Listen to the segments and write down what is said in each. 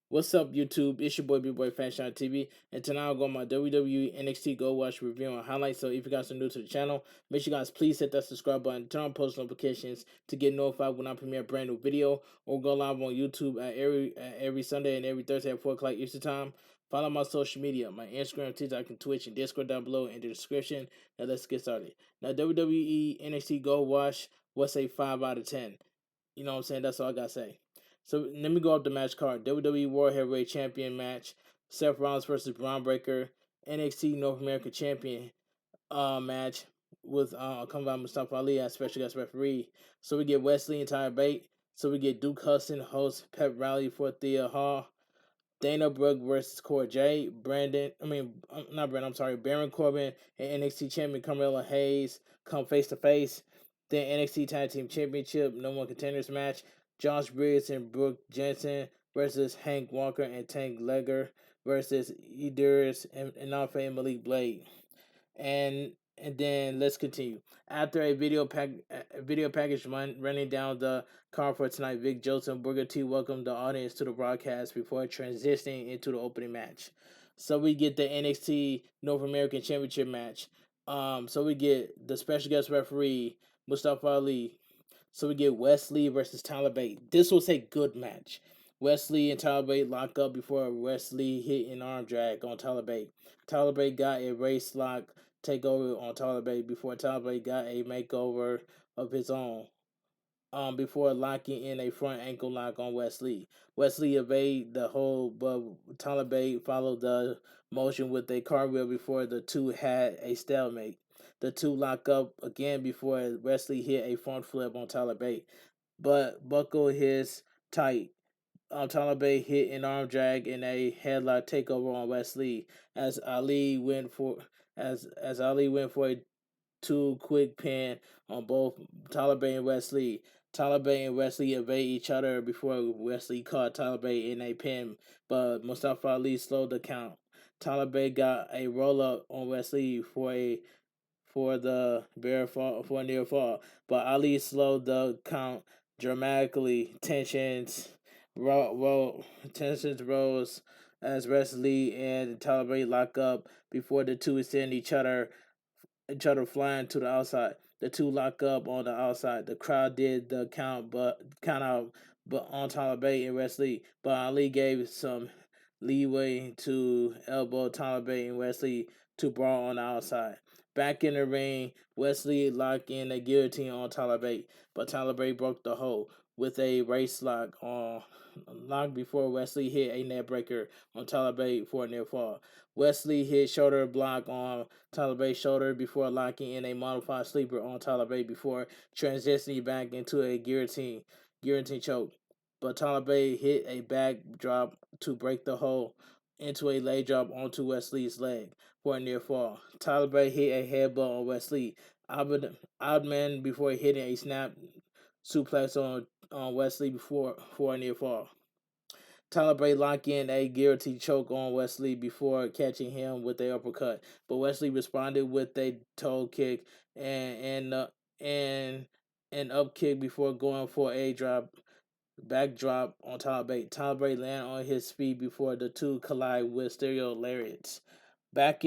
What's up, YouTube? It's your boy Bigboyfactsjonnytv, and tonight I'll go on my WWE NXT Go Watch review and highlights. So if you guys are new to the channel, make sure you guys please hit that subscribe button, turn on post notifications to get notified when I premiere a brand new video, or go live on YouTube every Sunday and every Thursday at 4 o'clock Eastern Time. Follow my social media, my Instagram, TikTok, and Twitch, and Discord down below in the description. Now let's get started. Now WWE NXT Go Watch, what's a 5 out of 10? You know what I'm saying? That's all I gotta say. So let me go up the match card. WWE World Heavyweight Champion match. Seth Rollins versus Bron Breakker. NXT North American Champion match with come by Mustafa Ali as special guest referee. So we get Wesley and Tyler Bate. So we get Duke Hudson host pep rally for Thea Hall. Dana Brooke versus Cora Jade. Not Brandon, I'm sorry. Baron Corbin and NXT champion Carmella Hayes come face to face. Then NXT Tag Team Championship No One Contenders match. Josh Briggs and Brooke Jensen versus Hank Walker and Tank Legger versus Edris and Nafe and Malik Blade. And then let's continue. After a video package running down the card for tonight, Vic Joseph and Booker T welcomed the audience to the broadcast before transitioning into the opening match. So we get the NXT North American Championship match. So we get the special guest referee Mustafa Ali. So we get Wesley versus Tyler Bate. This was a good match. Wesley and Tyler Bate lock up before Wesley hit an arm drag on Tyler Bate. Tyler Bate got a race lock takeover on Tyler Bate before Tyler Bate got a makeover of his own. Before locking in a front ankle lock on Wesley. Wesley evaded the hold, but Tyler Bate followed the motion with a cartwheel before the two had a stalemate. The two lock up again before Wesley hit a front flip on Tyler Bate, but buckled his tight. Tyler Bate hit an arm drag and a headlock takeover on Wesley as Ali went for a two quick pin on both Tyler Bate and Wesley. Tyler Bate and Wesley evade each other before Wesley caught Tyler Bate in a pin, but Mustafa Ali slowed the count. Tyler Bate got a roll up on Wesley for the bear fall for a near fall, but Ali slowed the count dramatically. Tensions rose as Wesley and Tyler Bate lock up before the two send each other flying to the outside. The two lock up on the outside. The crowd did the count out, but on Tyler Bate and Wesley. But Ali gave some leeway to elbow Tyler Bate and Wesley to brawl on the outside. Back in the ring, Wesley locked in a guillotine on Tyler Bate, but Tyler Bate broke the hold with a race lock before Wesley hit a net breaker on Tyler Bate for a near fall. Wesley hit shoulder block on Tyler Bate's shoulder before locking in a modified sleeper on Tyler Bate before transitioning back into a guillotine choke. But Tyler Bate hit a back drop to break the hold into a leg drop onto Wesley's leg for a near fall. Tyler Bate hit a headbutt on Wesley Oddman before hitting a snap suplex on Wesley for a near fall. Tyler Bate locked in a guillotine choke on Wesley before catching him with a uppercut, but Wesley responded with a toe kick and an up kick before going for a backdrop on Tyler Bate. Tyler Bate landed on his feet before the two collide with stereo lariats. Back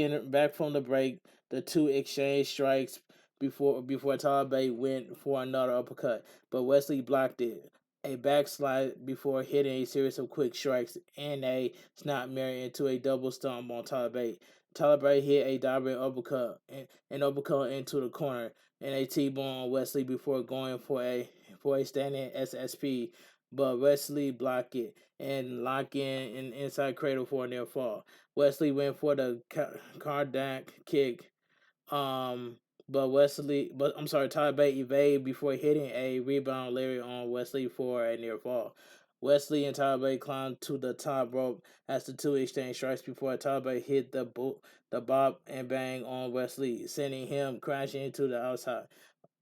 from the break, the two exchanged strikes before Tyler Bate went for another uppercut, but Wesley blocked it. A backslide before hitting a series of quick strikes and a snapmare into a double stomp on Tyler Bate. Tyler Bate hit a diving an uppercut into the corner, and a T-bone on Wesley before going for a standing SSP, but Wesley blocked it and locked in an inside cradle for a near fall. Wesley went for the cardiac kick, Tyler Bate evaded before hitting a rebound lariat on Wesley for a near fall. Wesley and Tyler Bate climbed to the top rope as the two exchanged strikes before Tyler Bate hit the bop and bang on Wesley, sending him crashing into the outside.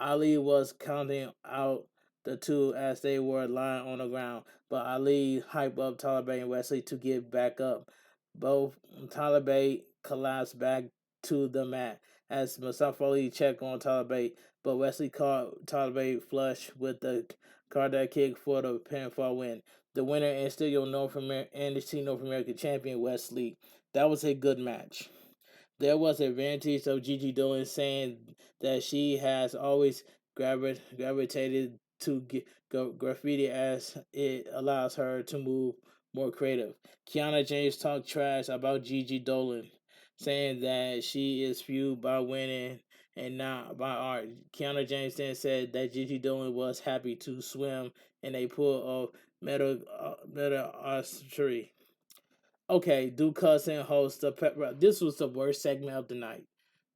Ali was counting out the two as they were lying on the ground, but Ali hyped up Tyler Bate and Wesley to get back up. Both Tyler Bate collapsed back to the mat as Mustafa Ali checked on Tyler Bate, but Wesley caught Tyler Bate flush with the cardiac kick for the pinfall win. the winner and still your NXT North American champion Wesley. That was a good match. There was a advantage of Gigi Dolan saying that she has always gravitated to graffiti as it allows her to move more creative. Kiana James talked trash about Gigi Dolan, saying that she is fueled by winning and not by art. Kiana James then said that Gigi Dolan was happy to swim in a pool of metal archery. Okay, Duke Cousin hosts the pep rally. This was the worst segment of the night.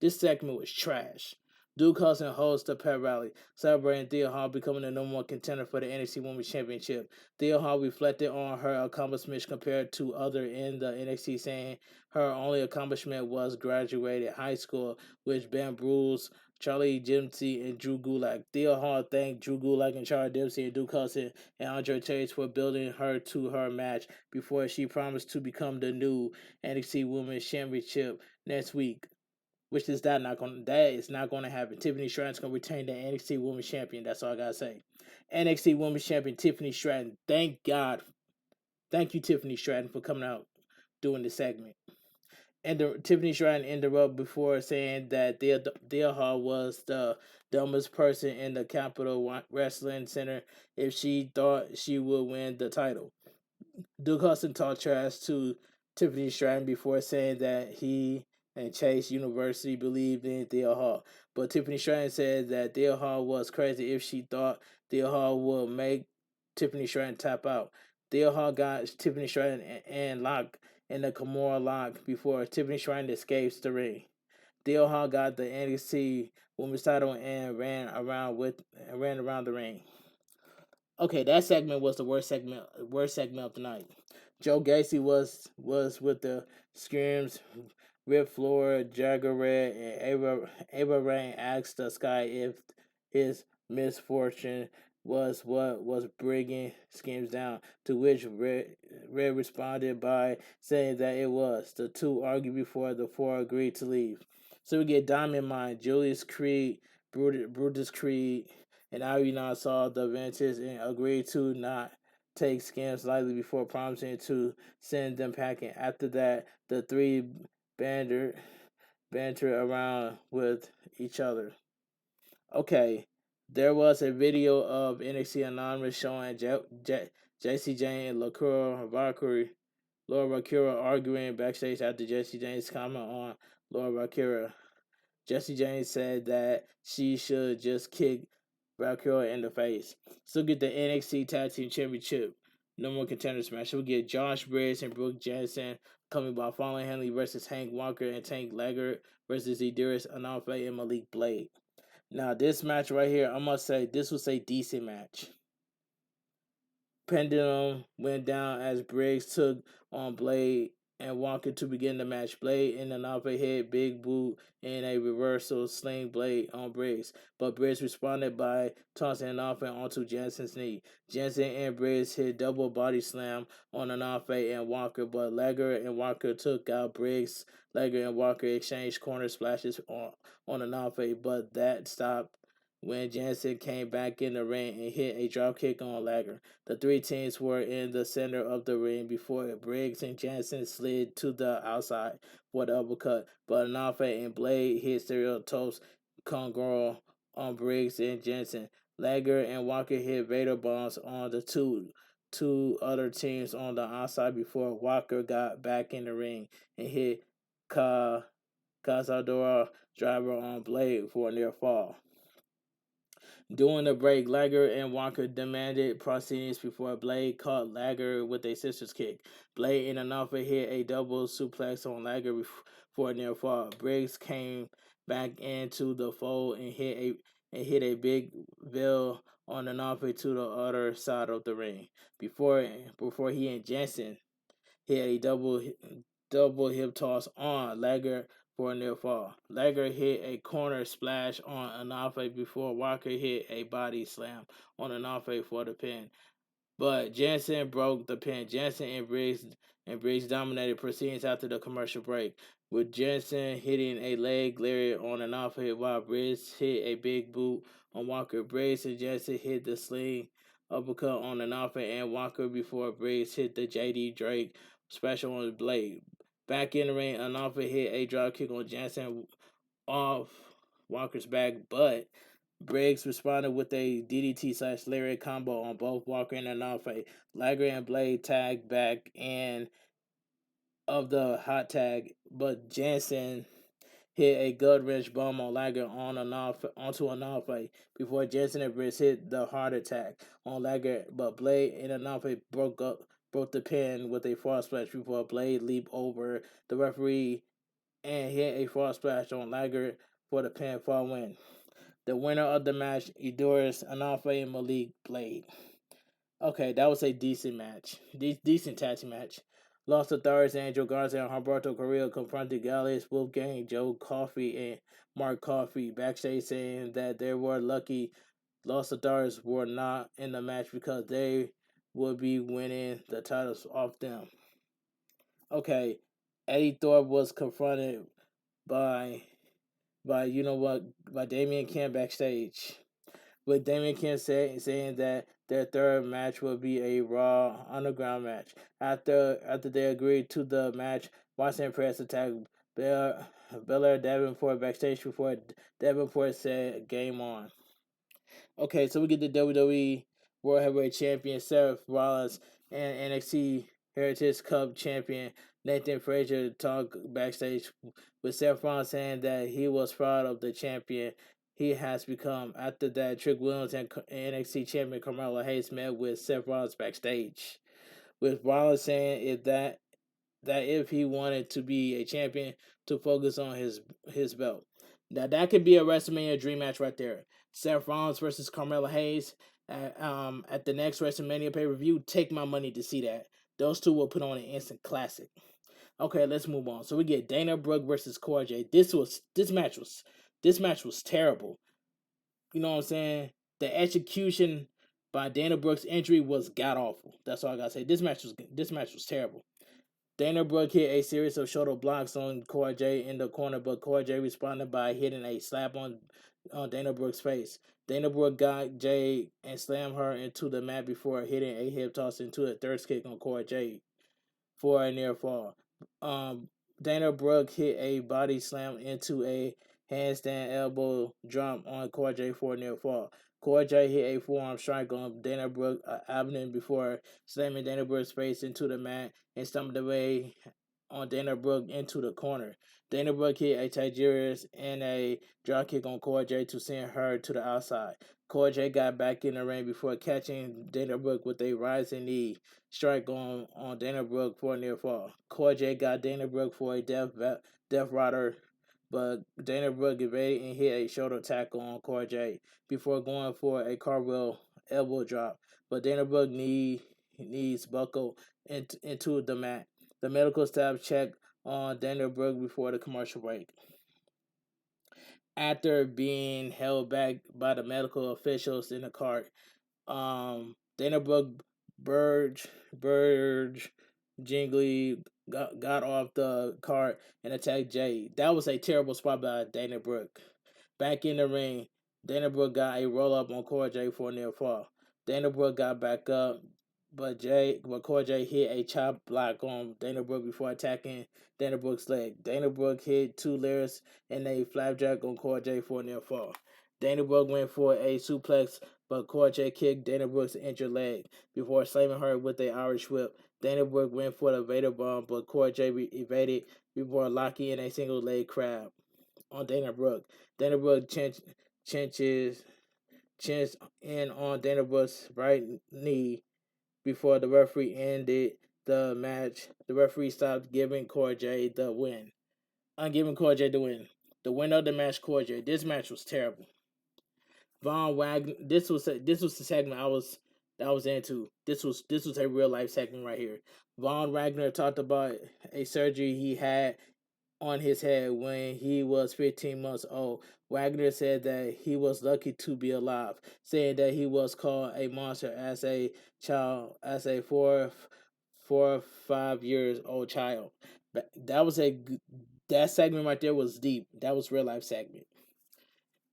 This segment was trash. Duke Cousin hosts the pep rally, celebrating Thea Hall becoming the number one contender for the NXT Women's Championship. Thea Hall reflected on her accomplishments compared to other in the NXT, saying her only accomplishment was graduated high school, which Ben Bruce, Charlie Dempsey, and Drew Gulak. Thea Hall thanked Drew Gulak and Charlie Dempsey and Duke Cousin and Andre Chase for building her to her match before she promised to become the new NXT Women's Championship next week. Which is that is not gonna happen. Tiffany Stratton's gonna retain the NXT Women's Champion. That's all I gotta say. NXT Women's Champion Tiffany Stratton. Thank God. Thank you, Tiffany Stratton, for coming out doing this segment. And Tiffany Stratton interrupted before saying that Thea Hall was the dumbest person in the Capitol Wrestling Center if she thought she would win the title. Duke Hudson talked trash to Tiffany Stratton before saying that he and Chase University believed in Thea Hall. But Tiffany Stratton said that Thea Hall was crazy if she thought Thea Hall would make Tiffany Stratton tap out. Thea Hall got Tiffany Stratton and locked in the Kimura lock before Tiffany Stratton escapes the ring. Thea Hall got the NXT Women's title and ran around the ring. Okay, that segment was the worst segment of the night. Joe Gacy was with the screams. Rip Floor, Jagger Red, and Ava Rain asked the Sky if his misfortune was what was bringing schemes down, to which Red responded by saying that it was. The two argued before the four agreed to leave. So we get Diamond Mine, Julius Creed, Brutus Creed, and Irina saw the Ventus and agreed to not take scams lightly before promising to send them packing. After that, the three banter around with each other. Okay, there was a video of NXT Anonymous showing JC Jane and Laura Valkyria arguing backstage after JC Jane's comment on Laura Valkyria. Jesse James said that she should just kick Valkyria in the face. So get the NXT Tag Team Championship number one contenders match. We'll get Josh Briggs and Brooke Jensen coming by Fallon Henley versus Hank Walker and Tank Leggett versus Idris Anafe and Malik Blade. Now this match right here, I must say this was a decent match. Pendulum went down as Briggs took on Blade and Walker to begin the match. Blade and Anafe hit big boot in a reversal sling Blade on Briggs, but Briggs responded by tossing Anafe onto Jensen's knee. Jensen and Briggs hit double body slam on Anafe and Walker, but Legger and Walker took out Briggs. Legger and Walker exchanged corner splashes on Anafe, but that stopped when Jensen came back in the ring and hit a dropkick on Legger. The three teams were in the center of the ring before Briggs and Jensen slid to the outside for the uppercut, but Anafe and Blade hit serial toast Congo on Briggs and Jensen. Legger and Walker hit Vader bombs on the two other teams on the outside before Walker got back in the ring and hit Cazadora driver on Blade for a near fall. During the break, Legger and Walker demanded proceedings before Blade caught Legger with a sister's kick. Blade and Anafe hit a double suplex on Legger for a near fall. Briggs came back into the fold and hit a big veil on Anafe to the other side of the ring. Before he and Jensen hit a double hip toss on Legger for a near fall. Legger hit a corner splash on Anafe before Walker hit a body slam on Anafe for the pin. But Jensen broke the pin. Jensen and Briggs dominated proceedings after the commercial break, with Jensen hitting a leg lariat on Anafe while Briggs hit a big boot on Walker. Briggs and Jensen hit the sling uppercut on Anafa and Walker before Briggs hit the JD Drake special on the blade. Back in the ring, Anafa hit a drop kick on Jansen off Walker's back, but Briggs responded with a DDT/Lariat combo on both Walker and Anafa. Liger and Blade tagged back in of the hot tag, but Jansen hit a gut wrench bomb on Liger onto Anafa before Jansen and Briggs hit the heart attack on Liger, but Blade and Anafa broke the pin with a frog splash before Blade leaped over the referee and hit a frog splash on Liger for the pinfall win. The winner of the match endures Anafa and Malik Blade. Okay, that was a decent match. Decent tag team match. Lost Authorities, Angel Garza and Humberto Carrillo confronted Gallus, Wolfgang, Joe Coffey, and Mark Coffey backstage saying that they were lucky Lost Authorities were not in the match because they would be winning the titles off them. Okay, Eddie Thorpe was confronted by by Damian Kemp backstage, with Damian Kemp saying that their third match will be a Raw Underground match. After they agreed to the match, Watson Press attacked Belair Davenport backstage before Davenport said game on. Okay, so we get the WWE World Heavyweight Champion Seth Rollins and NXT Heritage Cup Champion Nathan Frazier talk backstage, with Seth Rollins saying that he was proud of the champion he has become. After that, Trick Williams and NXT Champion Carmelo Hayes met with Seth Rollins backstage, with Rollins saying if he wanted to be a champion, to focus on his belt. Now that could be a WrestleMania dream match right there. Seth Rollins versus Carmelo Hayes at the next WrestleMania pay-per-view. Take my money to see that. Those two will put on an instant classic. Okay, let's move on. So we get Dana Brooke versus Cora Jade. This match was terrible. You know what I'm saying? The execution by Dana Brooke's injury was god awful. That's all I gotta say. This match was terrible. Dana Brooke hit a series of shoulder blocks on Cora Jade in the corner, but Cora Jade responded by hitting a slap on Dana Brooke's face. Dana Brooke got Jade and slammed her into the mat before hitting a hip toss into a third kick on Cora Jade for a near fall. Dana Brooke hit a body slam into a handstand elbow drop on Cora Jade for a near fall. Cora Jade hit a forearm strike on Dana Brooke abdomen before slamming Dana Brooke's face into the mat and stumbled away on Dana Brooke into the corner. Dana Brooke hit a Tigerius and a drop kick on Cora Jade to send her to the outside. Cora Jade got back in the ring before catching Dana Brooke with a rising knee strike on Dana Brooke for a near fall. Cora Jade got Dana Brooke for a death rider, but Dana Brooke evaded and hit a shoulder tackle on Cora Jade before going for a cartwheel elbow drop. But Dana Brooke knees buckled into the mat. The medical staff checked on Dana Brooke before the commercial break. After being held back by the medical officials in the cart, Dana Brooke Burge Jingly got off the cart and attacked Jade. That was a terrible spot by Dana Brooke. Back in the ring, Dana Brooke got a roll up on Cora Jade for a near fall. Dana Brooke got back up, but Cora Jade hit a chop block on Dana Brooke before attacking Dana Brooke's leg. Dana Brooke hit two lariats and a flapjack on Cora Jade for a near fall. Dana Brooke went for a suplex, but Cora Jade kicked Dana Brooke's injured leg before slamming her with an Irish whip. Dana Brooke went for the Vader bomb, but Cora Jade evaded before locking in a single leg crab on Dana Brooke. Dana Brooke chinches in on Dana Brooke's right knee before the referee ended the match. The referee stopped giving Cora Jade the win. Giving Cora Jade the win. The winner of the match, Cora Jade. This match was terrible. Von Wagner. This was the segment I was into. This was a real life segment right here. Von Wagner talked about a surgery he had on his head when he was 15 months old. Wagner said that he was lucky to be alive, saying that he was called a monster as a child, as a 4 or 5 years old child. That segment right there was deep. That was real life segment.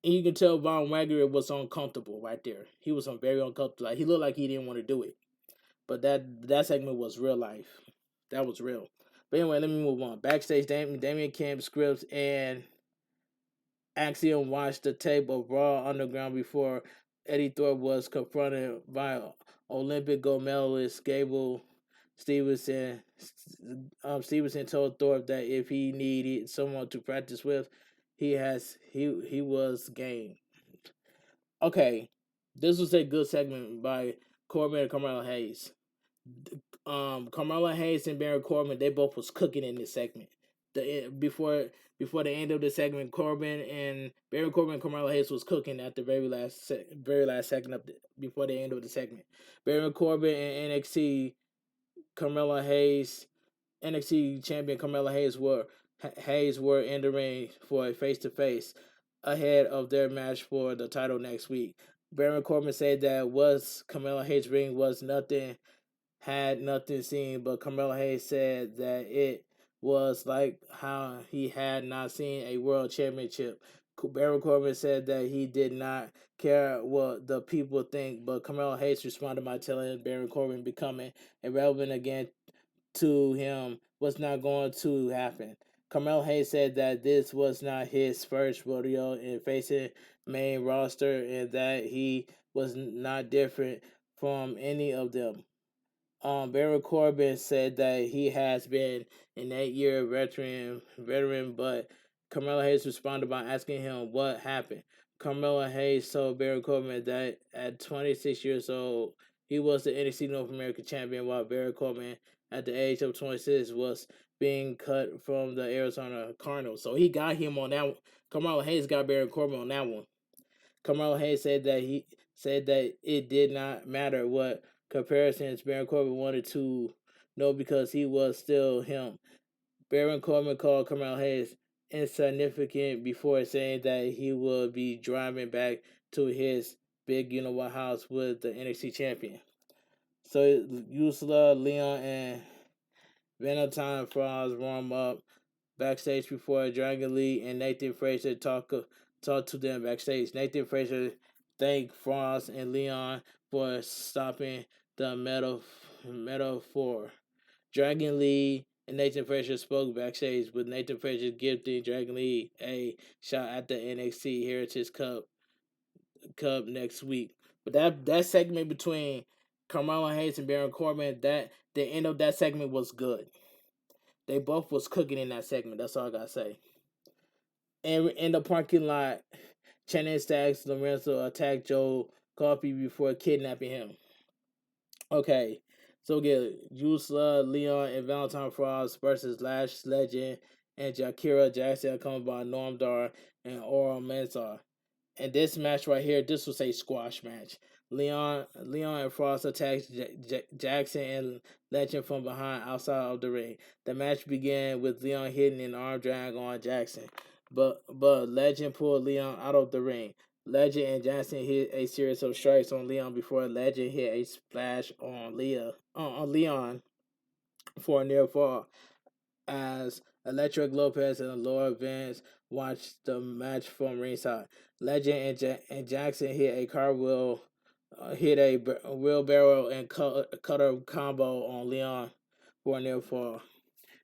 And you can tell Von Wagner was uncomfortable right there. He was very uncomfortable. Like he looked like he didn't want to do it. But that segment was real life. That was real. But anyway, let me move on. Backstage, Damian Camp, Scripps, and Axiom watched the tape of Raw Underground before Eddie Thorpe was confronted by Olympic gold medalist Gable Stevenson. Stevenson told Thorpe that if he needed someone to practice with, he was game. Okay, this was a good segment by Corbin and Carmelo Hayes. Carmelo Hayes and Baron Corbin, they both was cooking in this segment. Before the end of the segment, Corbin and Baron Corbin and Carmelo Hayes was cooking at the very last second before the end of the segment. Baron Corbin and Carmelo Hayes, NXT champion Carmelo Hayes were in the ring for a face-to-face ahead of their match for the title next week. Baron Corbin said that Carmelo Hayes' ring was nothing. Had nothing seen, but Carmelo Hayes said that it was like how he had not seen a world championship. Baron Corbin said that he did not care what the people think, but Carmelo Hayes responded by telling Baron Corbin becoming irrelevant again to him was not going to happen. Carmelo Hayes said that this was not his first rodeo in facing main roster and that he was not different from any of them. Baron Corbin said that he has been an 8-year veteran, but Carmelo Hayes responded by asking him what happened. Carmelo Hayes told Baron Corbin that at 26 years old, he was the NXT North American champion, while Baron Corbin, at the age of 26, was being cut from the Arizona Cardinals. So he got him on that one. Carmelo Hayes got Baron Corbin on that one. Carmelo Hayes said that it did not matter what comparisons Baron Corbin wanted to know because he was still him. Baron Corbin called Carmelo Hayes insignificant before saying that he would be driving back to his big what house with the NXT champion. So Ursula, Leon, and Valentine Frost warm up backstage before Dragon Lee and Nathan Frazier talk to them backstage. Nathan Frazier thanked Frost and Leon for stopping the metaphor. Dragon Lee and Nathan Frazier spoke backstage, with Nathan Frazier giving Dragon Lee a shot at the NXT Heritage Cup next week. But that segment between Carmelo Hayes and Baron Corbin, that the end of that segment was good. They both was cooking in that segment. That's all I gotta say. And in the parking lot, Channing Stacks Lorenzo attacked Joe Coffey before kidnapping him. Okay, so we get Yusla, Leon, and Valentine Frost versus Lash Legend and Jakira Jackson, accompanied by Norm Dar and Oral Mensah. And this match right here, this was a squash match. Leon and Frost attacked Jackson and Legend from behind outside of the ring. The match began with Leon hitting an arm drag on Jackson, but Legend pulled Leon out of the ring. Legend and Jackson hit a series of strikes on Leon before Legend hit a splash on Leon for a near fall. As Electric Lopez and Laura Vance watched the match from ringside, Legend and Jackson hit a cartwheel, hit a wheelbarrow and cutter combo on Leon for a near fall.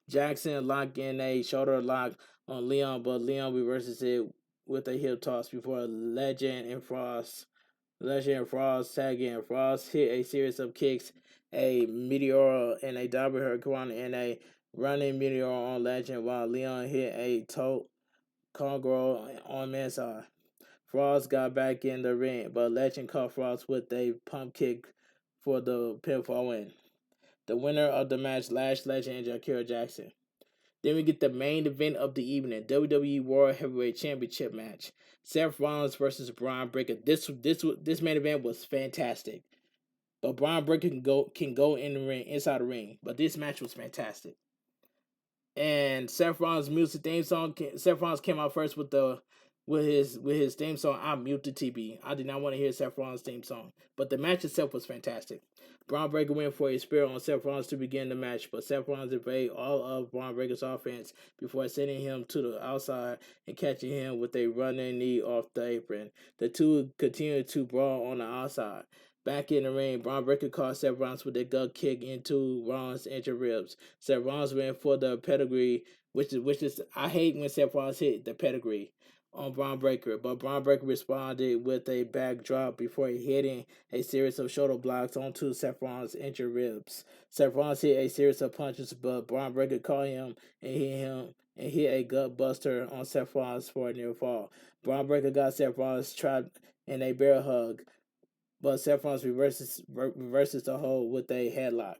Jackson locked in a shoulder lock on Leon, but Leon reverses it with a hip toss before Legend and Frost tag in. Frost hit a series of kicks, a meteor and a double hurricane and a running meteor on Legend, while Leon hit a toe congo on Mensah. Frost got back in the ring, but Legend caught Frost with a pump kick for the pinfall win. The winner of the match, Lash Legend and Jakira Jackson. Then we get the main event of the evening, WWE World Heavyweight Championship match. Seth Rollins versus Bron Breakker. This main event was fantastic. But Bron Breakker can go in the ring, inside the ring. But this match was fantastic. And Seth Rollins' music theme song. Seth Rollins came out first with the with his theme song, I mute the TV. I did not want to hear Seth Rollins' theme song, but the match itself was fantastic. Braun Breaker went for a spear on Seth Rollins to begin the match, but Seth Rollins evaded all of Braun Breaker's offense before sending him to the outside and catching him with a running knee off the apron. The two continued to brawl on the outside. Back in the ring, Braun Breaker caught Seth Rollins with a gut kick into Rollins' injured ribs. Seth Rollins went for the pedigree, which is I hate when Seth Rollins hit the pedigree on Braun Breaker, but Braun Breaker responded with a backdrop before hitting a series of shoulder blocks onto Seth Rollins' injured ribs. Seth Rollins hit a series of punches, but Braun Breaker caught him and hit a gut buster on Seth Rollins for a near fall. Braun Breaker got Seth Rollins trapped in a bear hug, but Seth Rollins reverses the hold with a headlock.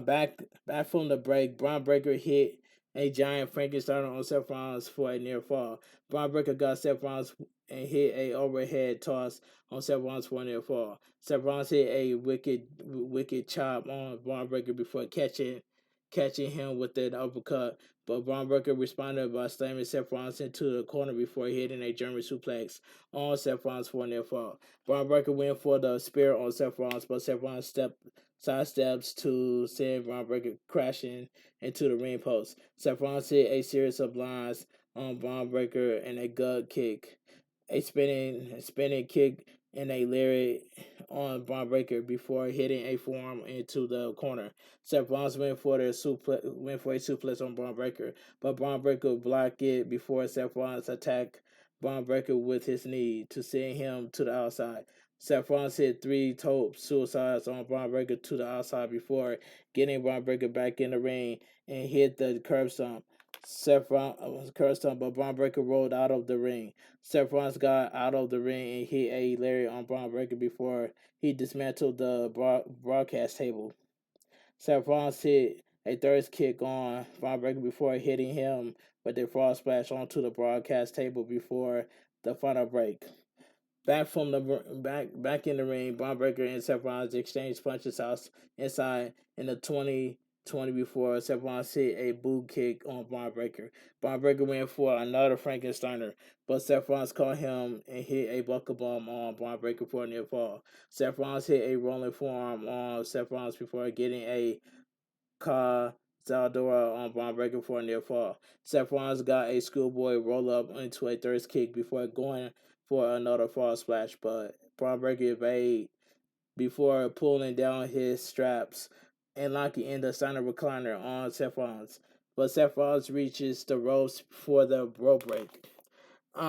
Back from the break, Braun Breaker hit a giant Frankenstein on Seth Rollins for a near fall. Braun Breaker got Seth Rollins and hit a overhead toss on Seth Rollins for a near fall. Seth Rollins hit a wicked chop on Braun Breaker before catching him with an uppercut, but Braun Breaker responded by slamming Seth Rollins into the corner before hitting a German suplex on Seth Rollins for a near fall. Braun Breaker went for the spear on Seth Rollins, but Seth Rollins sidesteps to send Braun Breaker crashing into the ring post. Seth Rollins hit a series of blinds on Braun Breaker and a gut kick, a spinning kick and a lariat on Braun Breaker before hitting a forearm into the corner. Seth Rollins went for a suplex on Braun Breaker, but Braun Breaker blocked it before Seth Rollins attacked Braun Breaker with his knee to send him to the outside. Seth Rollins hit 3 top suicides on Braun Breaker to the outside before getting Braun Breaker back in the ring and hit the curb stomp. Seth Rollins was curb stomp, but Braun Breaker rolled out of the ring. Seth Rollins got out of the ring and hit a lariat on Braun Breaker before he dismantled the broadcast table. Seth Rollins hit a third kick on Braun Breaker before hitting him with a frog splash onto the broadcast table before the final break. Back in the ring, Braun Breaker and Seth Rollins exchanged punches inside in the 2020 before Seth Rollins hit a boot kick on Braun Breaker. Braun Breaker went for another Frankensteiner, but Seth Rollins caught him and hit a buckle bomb on Braun Breaker for a near fall. Seth Rollins hit a rolling forearm on Seth Rollins before getting a Zaldora on Braun Breaker for a near fall. Seth Rollins got a schoolboy roll up into a third kick before going for another fall splash, but Braun Breaker evaded before pulling down his straps and locking in the Steiner recliner on Seth Rollins. But Seth Rollins reaches the ropes for the rope break.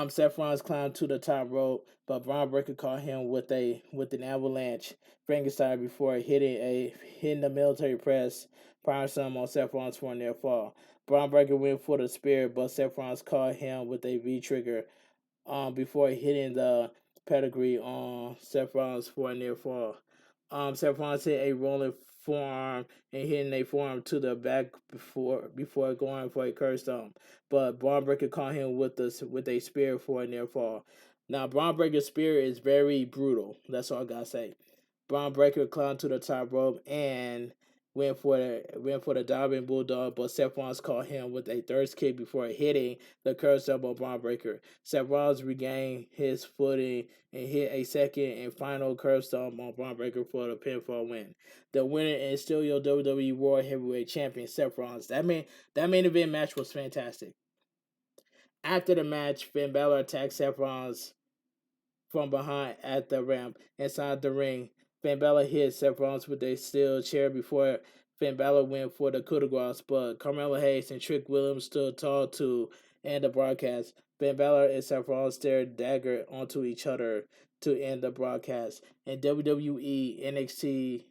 Seth Rollins climbed to the top rope, but Braun Breaker caught him with an avalanche Frankenstein before hitting the military press power slam on Seth Rollins for a near fall. Braun Breaker went for the spear, but Seth Rollins caught him with a V trigger before hitting the pedigree on Seth Rollins for a near fall. Seth Rollins hit a rolling forearm and hitting a forearm to the back before going for a curb stomp, but Braun Breaker caught him with a spear for a near fall. Now Braun Breaker's spear is very brutal. That's all I gotta say. Braun Breaker climbed to the top rope and went for the diving bulldog, but Seth Rollins caught him with a third kick before hitting the curb stomp on Braun Breaker. Seth Rollins regained his footing and hit a second and final curb stomp on Braun Breaker for the pinfall win. The winner is still your WWE World Heavyweight Champion, Seth Rollins. That main event match was fantastic. After the match, Finn Balor attacked Seth Rollins from behind at the ramp inside the ring. Finn Balor hit Seth Rollins with a steel chair before Finn Balor went for the coup de grace, but Carmelo Hayes and Trick Williams stood tall to end the broadcast. Finn Balor and Seth Rollins stared dagger onto each other to end the broadcast. And WWE NXT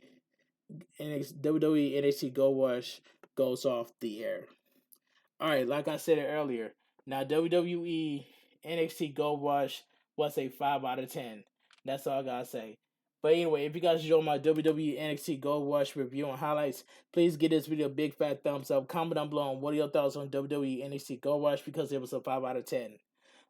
Go Watch goes off the air. Alright, like I said earlier, now WWE NXT Gold Rush was a 5 out of 10. That's all I gotta say. But anyway, if you guys enjoyed my WWE NXT Gold Rush review and highlights, please give this video a big fat thumbs up. Comment down below on what are your thoughts on WWE NXT Gold Rush because it was a 5 out of 10.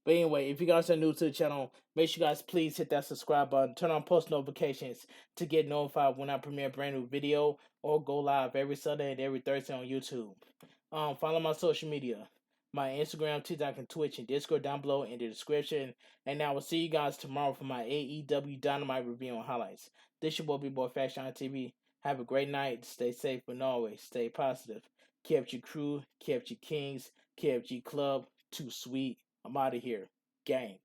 But anyway, if you guys are new to the channel, make sure you guys please hit that subscribe button, turn on post notifications to get notified when I premiere a brand new video or go live every Sunday and every Thursday on YouTube. Follow my social media. my Instagram, TikTok, and Twitch and Discord down below in the description. And I will see you guys tomorrow for my AEW Dynamite review and highlights. This your boy, Bigboy Faction on TV. Have a great night. Stay safe and always stay positive. KFG crew, KFG Kings, KFG Club. Too sweet. I'm out of here. Gang.